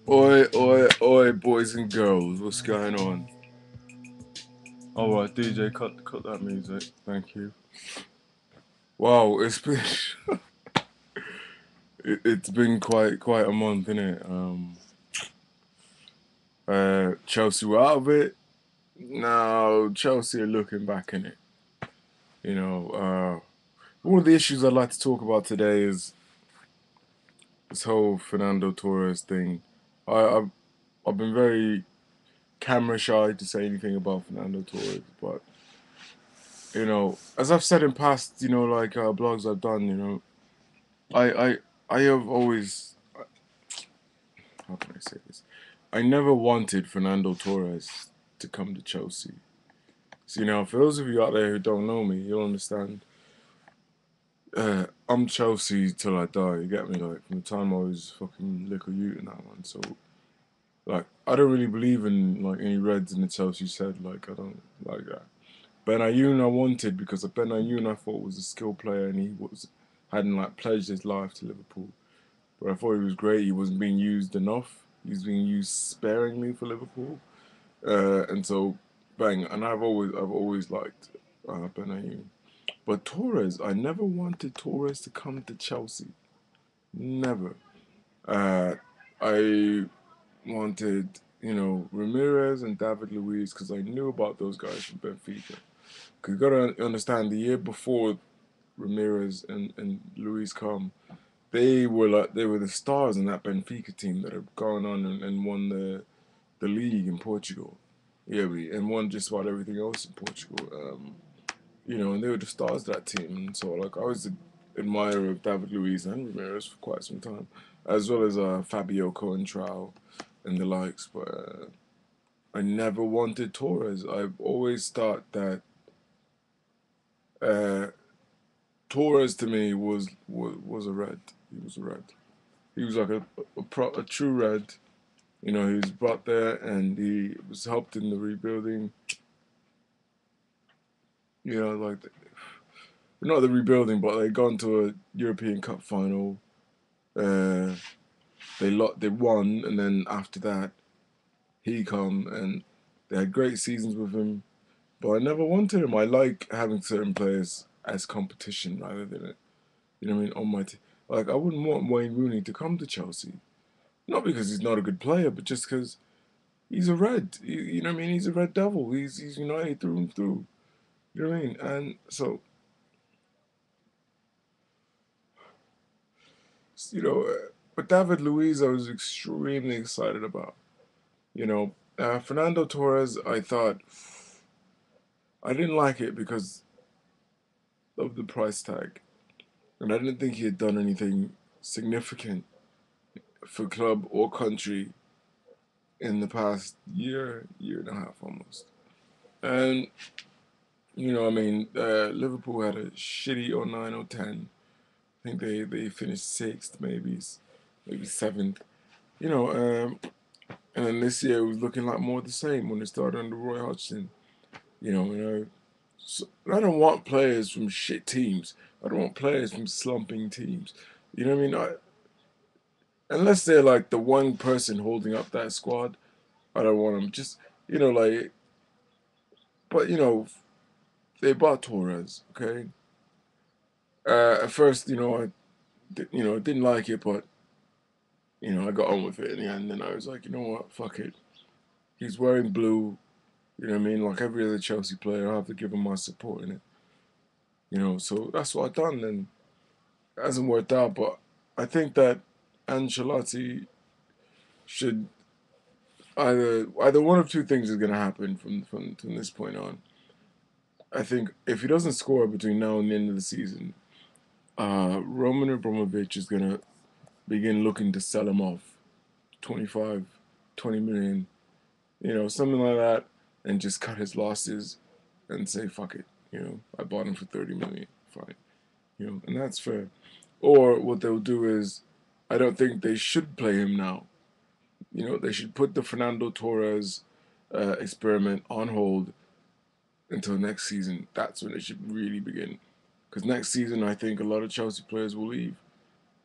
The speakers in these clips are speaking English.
Oi, oi, oi, boys and girls, what's going on? Alright, DJ, cut that music, thank you. Wow, it's been it's been quite a month, innit? Chelsea were out of it. Now Chelsea are looking back in it. You know, one of the issues I'd like to talk about today is this whole Fernando Torres thing. I've been very camera shy to say anything about Fernando Torres, but as I've said in past, blogs I've done, I I I have always, how can I say this? I never wanted Fernando Torres to come to Chelsea. So for those of you out there who don't know me, you'll understand. I'm Chelsea till I die. You get me? Like from the time I was fucking little youth and that one. So like I don't really believe in like any Reds in the Chelsea said. Like I don't like that. Ben Ayoun I wanted because Ben Ayoun I thought was a skilled player and he hadn't like pledged his life to Liverpool. But I thought he was great. He wasn't being used enough. He was being used sparingly for Liverpool. And so bang. And I've always liked Ben Ayoun. But Torres, I never wanted Torres to come to Chelsea. Never. Uh, I wanted, Ramirez and David Luiz because I knew about those guys from Benfica. Because you got to understand, the year before Ramirez and Luiz come, they were the stars in that Benfica team that have gone on and won the league in Portugal. Yeah, and won just about everything else in Portugal. And they were the stars of that team. And so like I was an admirer of David Luiz and Ramirez for quite some time, as well as Fabio Coentrao and the likes. But I never wanted Torres. I've always thought that uh, Torres to me was a red. He was a red. He was like a true red. He was brought there and he was helped in the rebuilding. Like not the rebuilding, but they gone to a European Cup final. Uh, they won, and then after that, he come and they had great seasons with him. But I never wanted him. I like having certain players as competition rather than it. You know what I mean? On my team, like I wouldn't want Wayne Rooney to come to Chelsea, not because he's not a good player, but just because he's a red. You know what I mean? He's a red devil. He's United through and through. You know what I mean? And so you know, but David Luiz, I was extremely excited about. Fernando Torres, I thought I didn't like it because of the price tag, and I didn't think he had done anything significant for club or country in the past year and a half almost. And Liverpool had a shitty '09, '10. I think they finished sixth, maybe seventh. You know, um, and then this year it was looking like more the same when they started under Roy Hodgson. So I don't want players from shit teams. I don't want players from slumping teams. You know what I mean? Unless they're like the one person holding up that squad, I don't want them. Just like, but they bought Torres. Okay. At first, didn't like it, but I got on with it in the end. And I was like, you know what? Fuck it. He's wearing blue. You know what I mean? Like every other Chelsea player, I have to give him my support in it. So that's what I've done. And it hasn't worked out, but I think that Ancelotti should either one of two things is going to happen from this point on. I think if he doesn't score between now and the end of the season, Roman Abramovich is going to begin looking to sell him off 25, 20 million, something like that, and just cut his losses and say, fuck it. I bought him for 30 million. Fine. And that's fair. Or what they'll do is, I don't think they should play him now. They should put the Fernando Torres experiment on hold until next season. That's when it should really begin. Because next season, I think a lot of Chelsea players will leave.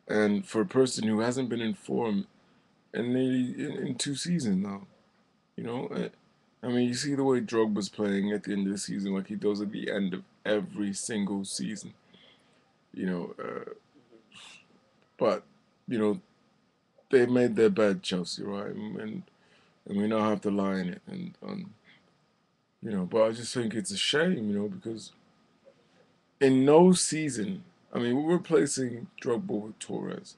And for a person who hasn't been in form in nearly in 2 seasons now, you know, I mean, you see the way Drogba's playing at the end of the season, like he does at the end of every single season, you know. But you know, they made their bed, Chelsea, right? And we now have to lie in it, and you know. But I just think it's a shame, you know, because in no season, I mean, we're replacing Drogba with Torres.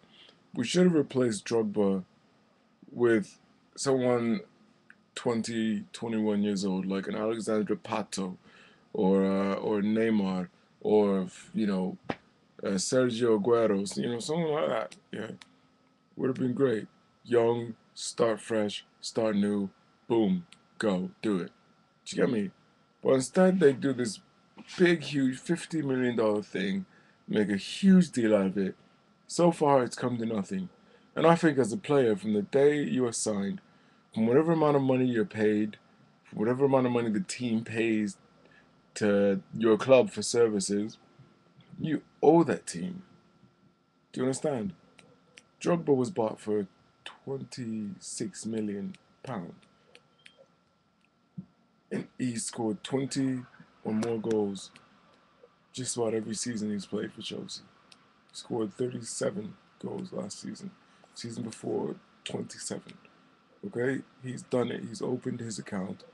We should have replaced Drogba with someone 20, 21 years old, like an Alexandre Pato or Neymar or you know Sergio Aguero, you know, someone like that. Yeah, would have been great. Young, start fresh, start new, boom, go, do it. Do you get me? But instead, they do this big, huge $50 million thing, make a huge deal out of it. So far, it's come to nothing. And I think, as a player, from the day you are signed, from whatever amount of money you're paid, from whatever amount of money the team pays to your club for services, you owe that team. Do you understand? Drogba was bought for £26 million, and he scored 20 or more goals just about every season he's played for Chelsea. He scored 37 goals last season. Season before, 27. Okay, he's done it. He's opened his account.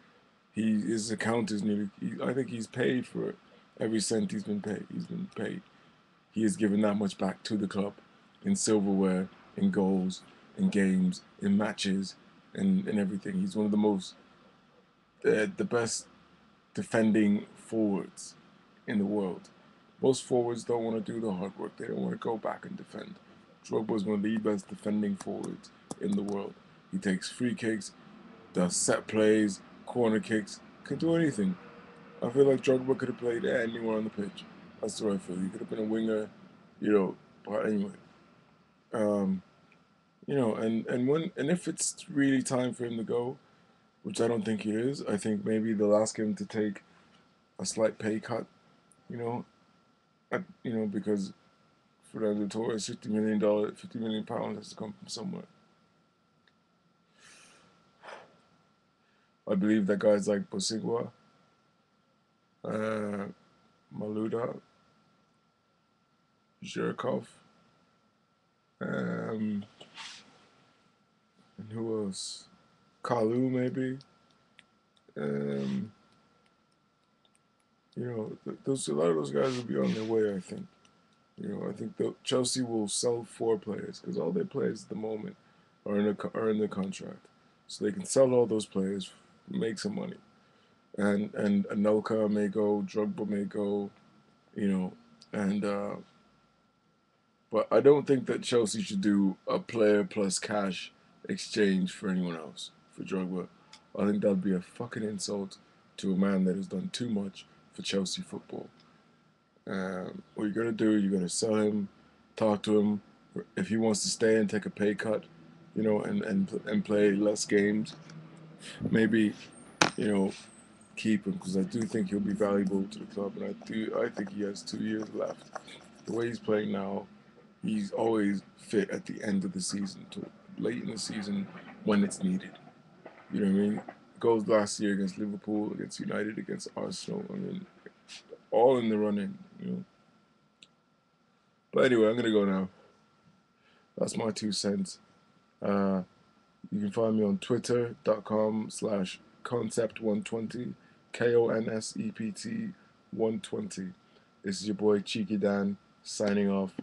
His account is nearly. I think he's paid for every cent he's been paid. He's been paid. He has given that much back to the club in silverware, in goals, in games, in matches, and everything. He's one of the best defending forwards in the world. Most forwards don't want to do the hard work. They don't want to go back and defend. Drogba is one of the best defending forwards in the world. He takes free kicks, does set plays, corner kicks, can do anything. I feel like Drogba could have played anywhere on the pitch. That's what I feel. He could have been a winger, you know. But anyway, um, you know, and if it's really time for him to go, which I don't think it is, I think maybe they'll ask him to take a slight pay cut. You know, because Fernando Torres, $50 million, £50 million has to come from somewhere. I believe that guys like Bosigua, uh, Maluda, Zhirkov, um, and who else? Kalu maybe. Um, you know, those a lot of those guys will be on their way. I think. You know, I think Chelsea will sell 4 players because all their players at the moment are in the contract, so they can sell all those players, make some money, and Anelka may go, Drogba may go, you know, and but I don't think that Chelsea should do a player plus cash exchange for anyone else for Drogba. I think that'd be a fucking insult to a man that has done too much for Chelsea football. What you're gonna do, you're gonna sell him, talk to him. If he wants to stay and take a pay cut, you know, and play less games, maybe, you know, keep him because I do think he'll be valuable to the club, and I think he has 2 years left. The way he's playing now, he's always fit at the end of the season, to late in the season when it's needed. You know what I mean? Goals last year against Liverpool, against United, against Arsenal. I mean, all in the running. You know. But anyway, I'm gonna go now. That's my 2 cents. Uh, you can find me on twitter.com/konsept120, KONSEPT 120. This is your boy Cheeky Dan signing off.